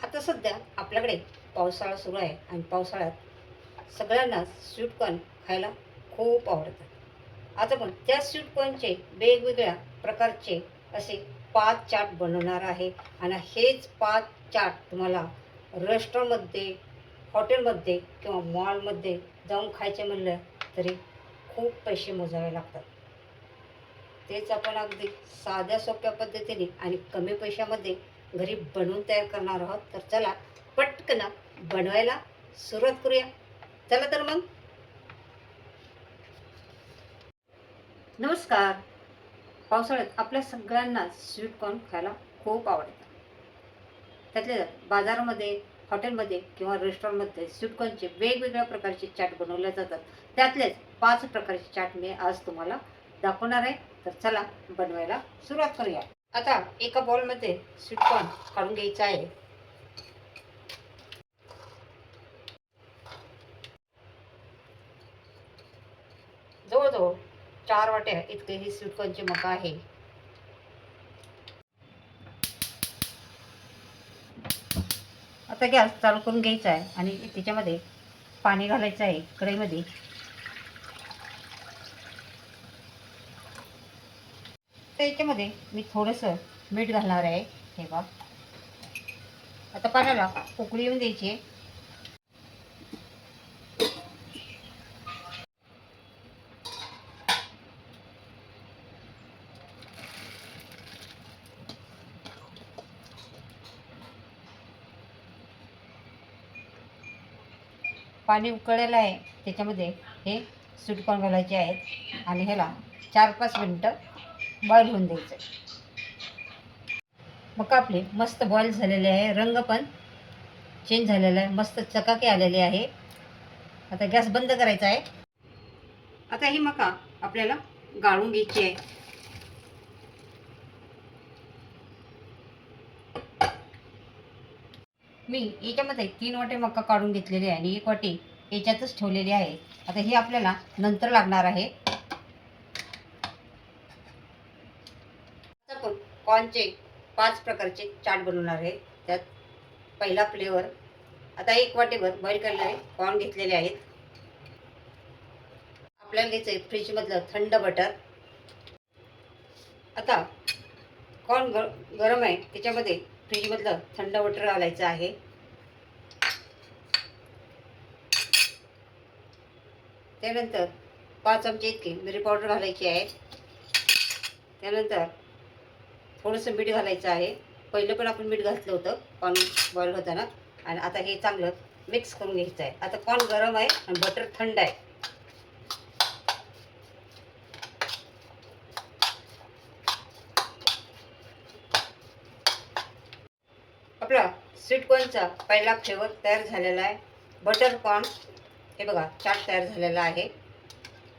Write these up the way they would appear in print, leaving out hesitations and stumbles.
आता सध्या आपल्याकडे पावसाळा सुरू आहे आणि पावसाळ्यात सगळ्यांना स्वीटकॉर्न खायला खूप आवडतात. आता पण त्या स्वीटकॉर्नचे वेगवेगळ्या प्रकारचे असे 5 चाट बनवणार आहे आणि हेच 5 चाट तुम्हाला रेस्टॉरंटमध्ये, हॉटेलमध्ये किंवा मॉलमध्ये जाऊन खायचे म्हणलं तरी खूप पैसे मोजावे लागतात. तेच आपण अगदी साध्या सोप्या पद्धतीने आणि कमी पैशामध्ये घरी बनवून तयार करणार आहोत. तर चला पटकन बनवायला सुरुवात करूया. चला तर मग. नमस्कार. पावसाळ्यात आपल्या सगळ्यांना स्वीटकॉर्न खायला खूप आवडतं. त्यातल्या त्यात बाजारामध्ये, हॉटेलमध्ये किंवा रेस्टॉरंटमध्ये स्वीटकॉर्नचे वेगवेगळ्या प्रकारचे चाट बनवले जातात. त्यातलेच 5 प्रकारचे चाट मी आज तुम्हाला दाखवणार आहे. तर चला बनवायला सुरुवात करूया. आता एका बॉलमध्ये स्वीटकॉर्न काढून घ्यायचं आहे. जवळजवळ 4 वाट्या इतके ही स्वीटकॉर्नचे मका आहे. आता गॅस चालू करून घ्यायचा आहे आणि त्याच्यामध्ये पाणी घालायचं आहे कढईमध्ये. त्याच्यामध्ये मी थोडंसं मीठ घालणार आहे. हे बघ, आता पाण्याला उकळी येऊन द्यायची आहे. पाणी उकळलेलं आहे. त्याच्यामध्ये हे स्वीटकॉर्न घालायचे आहेत आणि ह्याला 4-5 मिनटं बॉईल होऊन द्यायचं. मग आपले मस्त बॉईल झालेले आहे. रंग पण चेंज झालेला आहे. मस्त चकाकी आलेली आहे. आता गॅस बंद करायचा आहे. आता ही मका आपल्याला गाळून घ्यायची आहे. मी याच्यामध्ये 3 वाटे मका काढून घेतलेली आहे आणि 1 वाटी याच्यातच ठेवलेली आहे. आता ही आपल्याला नंतर लागणार आहे. आता आपण कॉर्नचे 5 प्रकारचे चाट बनवणार आहे. त्यात पहिला फ्लेवर, आता 1 वाटीवर बॉईल केलेले कॉर्न घेतलेले आहेत. आपल्याला घ्यायचं आहे फ्रीजमधलं थंड बटर. आता कॉर्न गरम आहे, त्याच्यामध्ये फ्रीजमधलं थंड बटर घालायचं आहे. त्यानंतर 5 चमचे इतकी मिरी पावडर घालायची आहे. त्यानंतर थोडंसं मीठ घालायचं आहे. पहिलं पण आपण मीठ घातलं होतं कॉर्न बॉईल होताना. आणि आता हे चांगलं मिक्स करून घ्यायचं आहे. आता कॉर्न गरम आहे आणि बटर थंड आहे. आपला स्वीटकॉर्नचा पहिला फ्लेवर तयार झालेला आहे. बटर कॉर्न हे बघा चाट तयार झालेला आहे.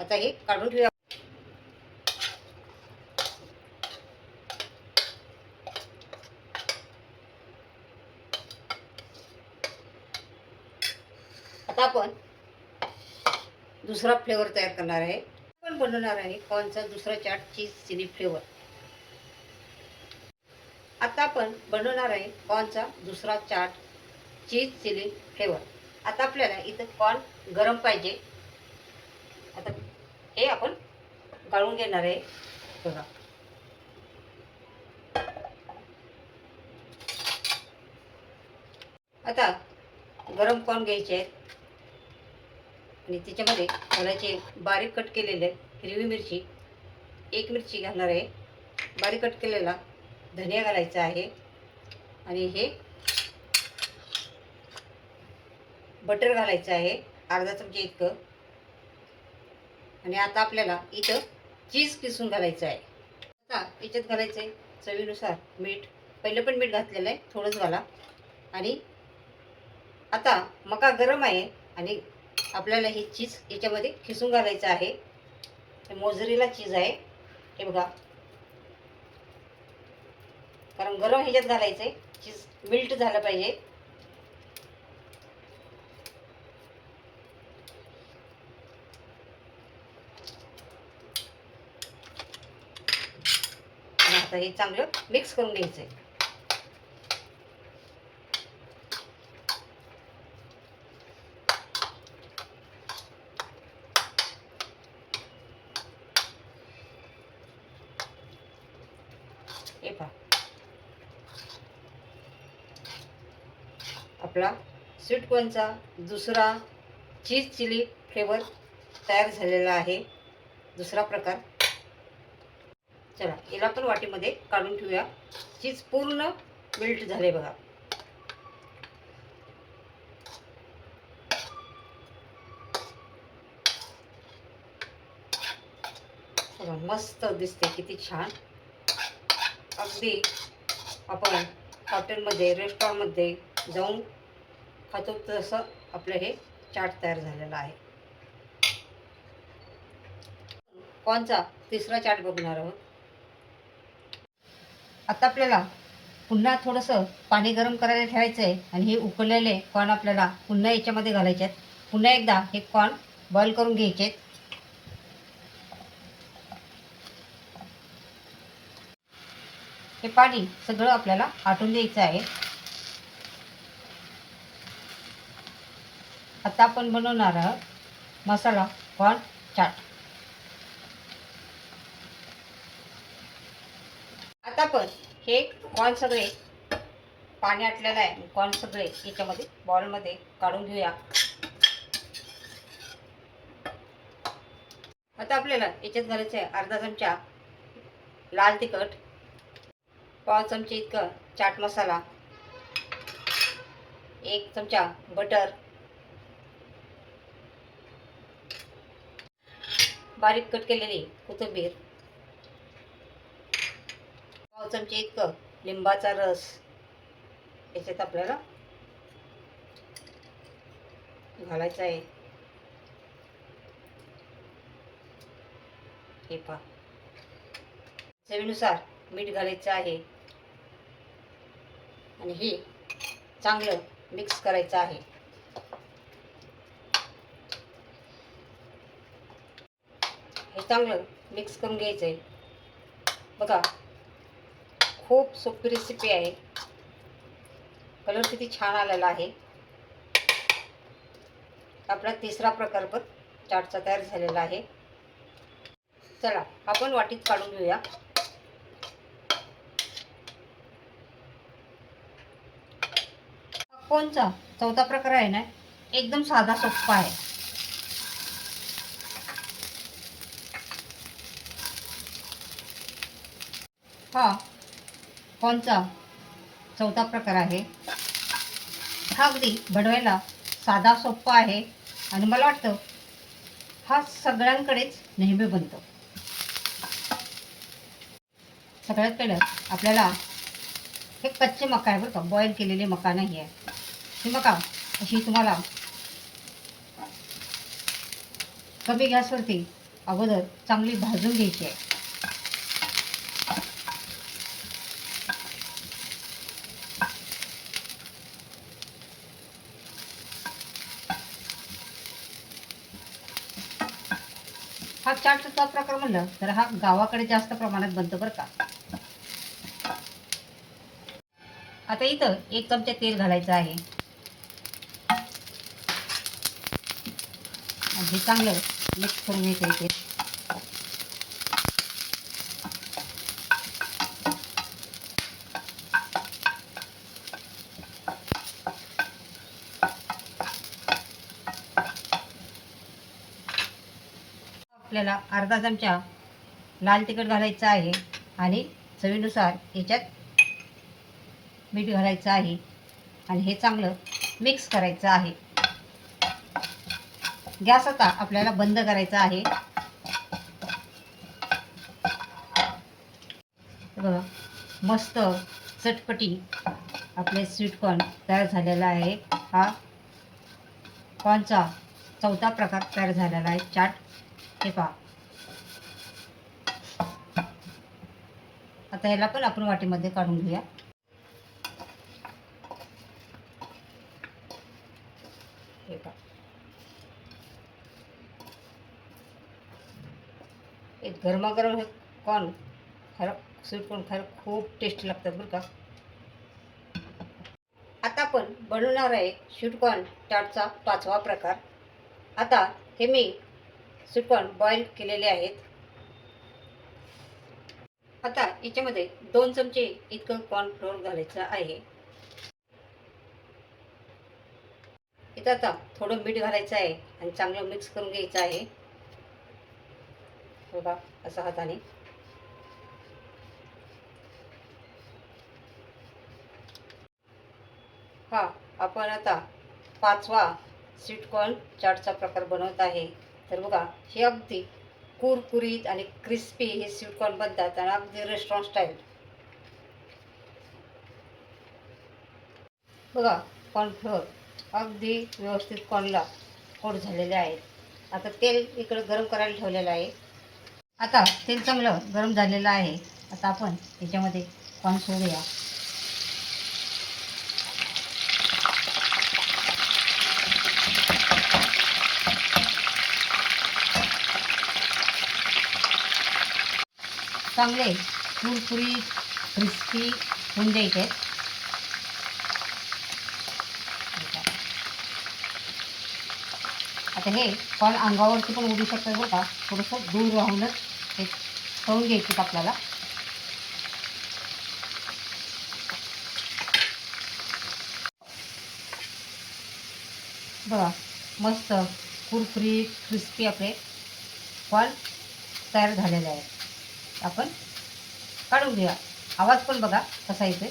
आता हे काढून ठेवूया. आता आपण दुसरा फ्लेवर तयार करणार आहे. आपण बनवणार आहे कॉर्नचा दुसरा चाट, चीज चिली फ्लेवर. आता आपण बनवणार आहे कॉर्नचा दुसरा चाट, चीज चिली फ्लेवर. आता आपल्याला इथं कॉर्न गरम पाहिजे. आता हे आपण गाळून घेणार आहे. बघा, आता गरम कॉर्न घ्यायचे आहेत आणि त्याच्यामध्ये घालायचे बारीक कट केलेले हिरवी मिरची, 1 मिरची घालणार आहे. बारीक कट केलेला धनिया घालायचा आहे आणि हे बटर घालायचं आहे अर्धा चमचा इतकं. आणि आता आपल्याला इथं चीज किसून घालायचं आहे. आता याच्यात घालायचं आहे चवीनुसार मीठ. पहिलं पण मीठ घातलेलं आहे, थोडंच घाला. आणि आता मका गरम आहे आणि आपल्याला ही चीज याच्यामध्ये खिसून घालायचं आहे. मोझरेला चीज आहे हे बघा, कारण गरम ह्याच्यात घालायचं आहे. चीज मिल्ट झालं पाहिजे. आता हे चांगलं मिक्स करून घ्यायचं आहे. हे पहा, आपला स्वीटकॉर्नचा दुसरा चीज चिली फ्लेवर तयार झालेला आहे, दुसरा प्रकार. चला याला पण वाटीमध्ये काढून ठेवूया. चीज पूर्ण मेल्ट झाले बघा. मस्त दिसते, किती छान. अगदी आपण हॉटेलमध्ये रेस्टॉरंटमध्ये जाऊन खातो तसं आपलं हे चाट तयार झालेलं आहे. कॉर्नचा तिसरा चाट बघणार आहोत. आता आपल्याला पुन्हा थोडंसं पाणी गरम करायला ठेवायचं आहे आणि हे उकळलेले कॉर्न आपल्याला पुन्हा याच्यामध्ये घालायचे आहेत. पुन्हा एकदा हे कॉर्न बॉईल करून घ्यायचे आहेत. हे पाणी सगळं आपल्याला आटून द्यायचं आहे. आता आपण बनवणार आहोत मसाला कॉर्न चाट. आता आपण हे कॉर्न सगळे पाणी आटलेलं आहे, कॉर्न सगळे याच्यामध्ये बॉलमध्ये काढून घेऊया. आता आपल्याला याच्यात घालायचं आहे अर्धा चमचा लाल तिखट, पाव चमचे इतकं चाट मसाला, 1 चमचा बटर, बारीक कट केलेली कोथिंबीर, पाव चमचे इतकं लिंबाचा रस याच्यात आपल्याला घालायचं आहे. हे पहा, चवीनुसार मीठ घालायचं आहे आणि हे चांगलं मिक्स करायचं आहे. हे चांगलं मिक्स करून घ्यायचं आहे. बघा, खूप सोपी रेसिपी आहे. कलर किती छान आलेला आहे. आपला तिसरा प्रकार पण चाटचा तयार झालेला आहे. चला आपण वाटीत काढून घेऊया. कोणचा चौथा प्रकार आहे ना, एकदम साधा सोपा आहे. हा कोणचा चौथा प्रकार आहे. हा अगदी बनवायला साधा सोपा आहे आणि मला वाटतं हा सगळ्यांकडेच नेहमी बनतो. सगळ्यात पहिलं आपल्याला हे कच्चे मका आहे बरं का, बॉईल केलेले मका नाही आहे. ही मका अशी तुम्हाला कमी गॅसवरती अगोदर चांगली भाजून घ्यायची आहे. हा चाटचा प्रकार म्हणलं तर हा गावाकडे जास्त प्रमाणात बनतो बरं का. आता इथं 1 चमचा तेल घालायचं आहे आणि हे चांगलं मिक्स करून घ्यायचं इथे. आपल्याला अर्धा चमचा लाल तिखट घालायचं आहे आणि चवीनुसार याच्यात मीठ घालायचं आहे आणि हे चांगलं मिक्स करायचं आहे. गॅस आता आपल्याला बंद करायचा आहे. बघा, मस्त चटपटी आपले स्वीटकॉर्न तयार झालेला आहे. हा कॉर्नचा चौथा प्रकार तयार झालेला आहे चाट. हे पहा, आता याला पण आपण वाटीमध्ये काढून घेऊया. हे पहा, एक गरमागरम हे कॉर्न खरं स्वीटकॉर्न खायला खूप टेस्टी लागतात बरं का. आता आपण बनवणार आहे स्वीटकॉर्न चाटचा 5वा प्रकार. आता हे मी स्वीटकॉर्न बॉईल केलेले आहेत. आता याच्यामध्ये 2 चमचे इतकं कॉर्नफ्लोअर घालायचं आहे. इथं आता थोडं मीठ घालायचं आहे आणि चांगलं मिक्स करून घ्यायचं आहे. बघा असं हाताने. हा आपण आता 5वा स्वीटकॉर्न चाटचा प्रकार बनवत आहे. तर बघा हे अगदी कुरकुरीत आणि क्रिस्पी हे स्वीटकॉर्न बनतात आणि अगदी रेस्टॉरंट स्टाईल. बघा कॉर्नफ्लोअर अगदी व्यवस्थित कॉर्नला कोट झालेले आहेत. आता तेल इकडं गरम करायला ठेवलेलं आहे. आता तेल चांगलं गरम झालेलं आहे. आता आपण त्याच्यामध्ये कॉर्न सोडूया. चांगले कुरकुरीत क्रिस्पी होऊन द्यायचे. आता हे कॉर्न अंगावरती पण उडू शकतं बरं का. थोडंसं दूर राहूनच हे तळून घ्यायचे आपल्याला. बघा मस्त कुरकुरीत क्रिस्पी आपले कॉर्न तयार झालेले आहे. आपण काढून घेऊया. आवाज पण बघा कसा येतोय.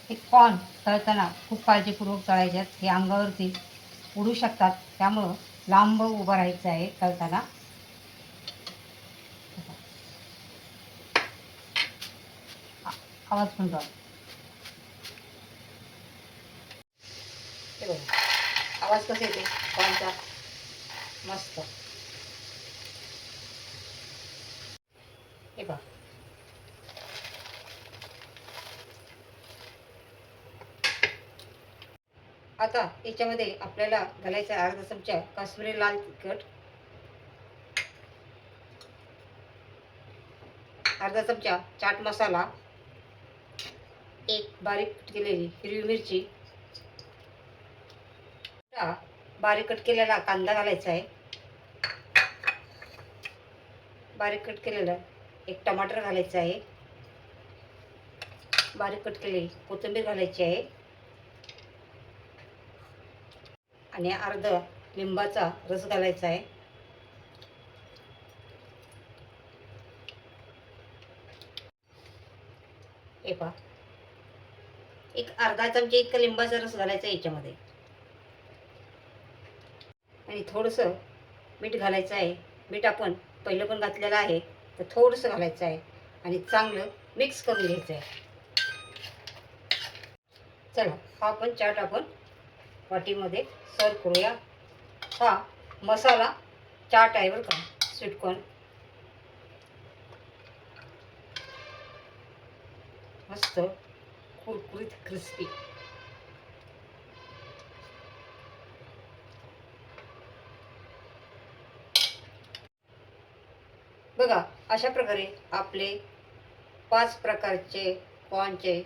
हे कॉर्न तळताना खूप काळजीपूर्वक तळायचे आहेत. हे अंगावरती उडू शकतात, त्यामुळं लांब उभं राहायचं आहे तळताना. आवाज पण बघा. हे बघा आवाज कसा येते कॉर्नचा. मस्त. हे बघा आता याच्यामध्ये आपल्याला घालायचा अर्धा चमचा काश्मीरी लाल तिखट, अर्धा चमचा चाट मसाला, एक बारीक कट केलेली हिरवी मिरची, बारीक कट केलेला कांदा घालायचा आहे, बारीक कट केलेला एक टमाटर घालायचा आहे, बारीक कट केलेली कोथिंबीर घालायची आहे आणि अर्धा लिंबाचा रस घालायचा आहे. हे पहा एक अर्धा चमचा इतका लिंबाचा रस घालायचा आहे याच्यामध्ये आणि थोडंसं मीठ घालायचं आहे. मीठ आपण पहिलं पण घातलेलं आहे, तर थोडंसं घालायचं आहे आणि चांगलं मिक्स करून घ्यायचं आहे. चला हा पण चाट आपण वाटीमध्ये सर्व करूया. हा मसाला चाट आहे बरं का, स्वीटकॉर्न. मस्त कुरकुरीत क्रिस्पी. बघा अशा प्रकारे आपले 5 प्रकारचे कॉर्नचे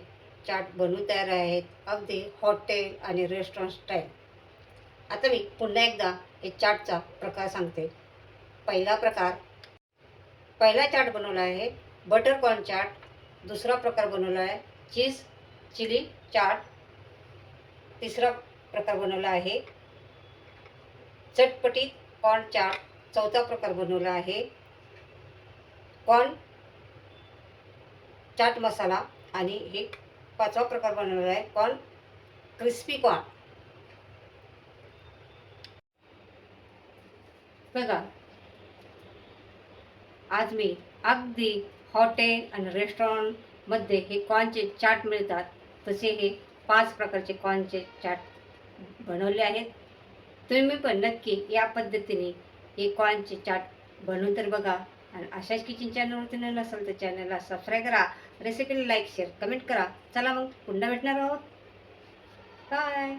चाट बनवून तयार आहेत, अगदी हॉटेल आणि रेस्टॉरंट स्टाईल. आता मी पुन्हा एकदा हे चाटचा प्रकार सांगते. पहिला प्रकार, पहिला चाट बनवला आहे बटर कॉर्न चाट. दुसरा प्रकार बनवला आहे चीज चिली चाट. तिसरा प्रकार बनवला आहे चटपटीत कॉर्न चाट. चौथा प्रकार बनवला आहे कॉर्न चाट मसाला आणि हे 5वा प्रकार बनवला आहे कॉर्न क्रिस्पी कॉर्न. बघा आज मी अगदी हॉटेल आणि रेस्टॉरंटमध्ये हे कॉर्नचे चाट मिळतात तसे हे 5 प्रकारचे कॉर्नचे चाट बनवले आहेत. तुम्ही पण नक्की या पद्धतीने हे कॉर्नचे चाट बनवून तर बघा. आणि अशाच किचन चॅनलवरती नसेल तर चॅनलला सबस्क्राईब करा, रेसिपीला लाईक शेअर कमेंट करा. चला मग पुन्हा भेटणार आहोत. बाय.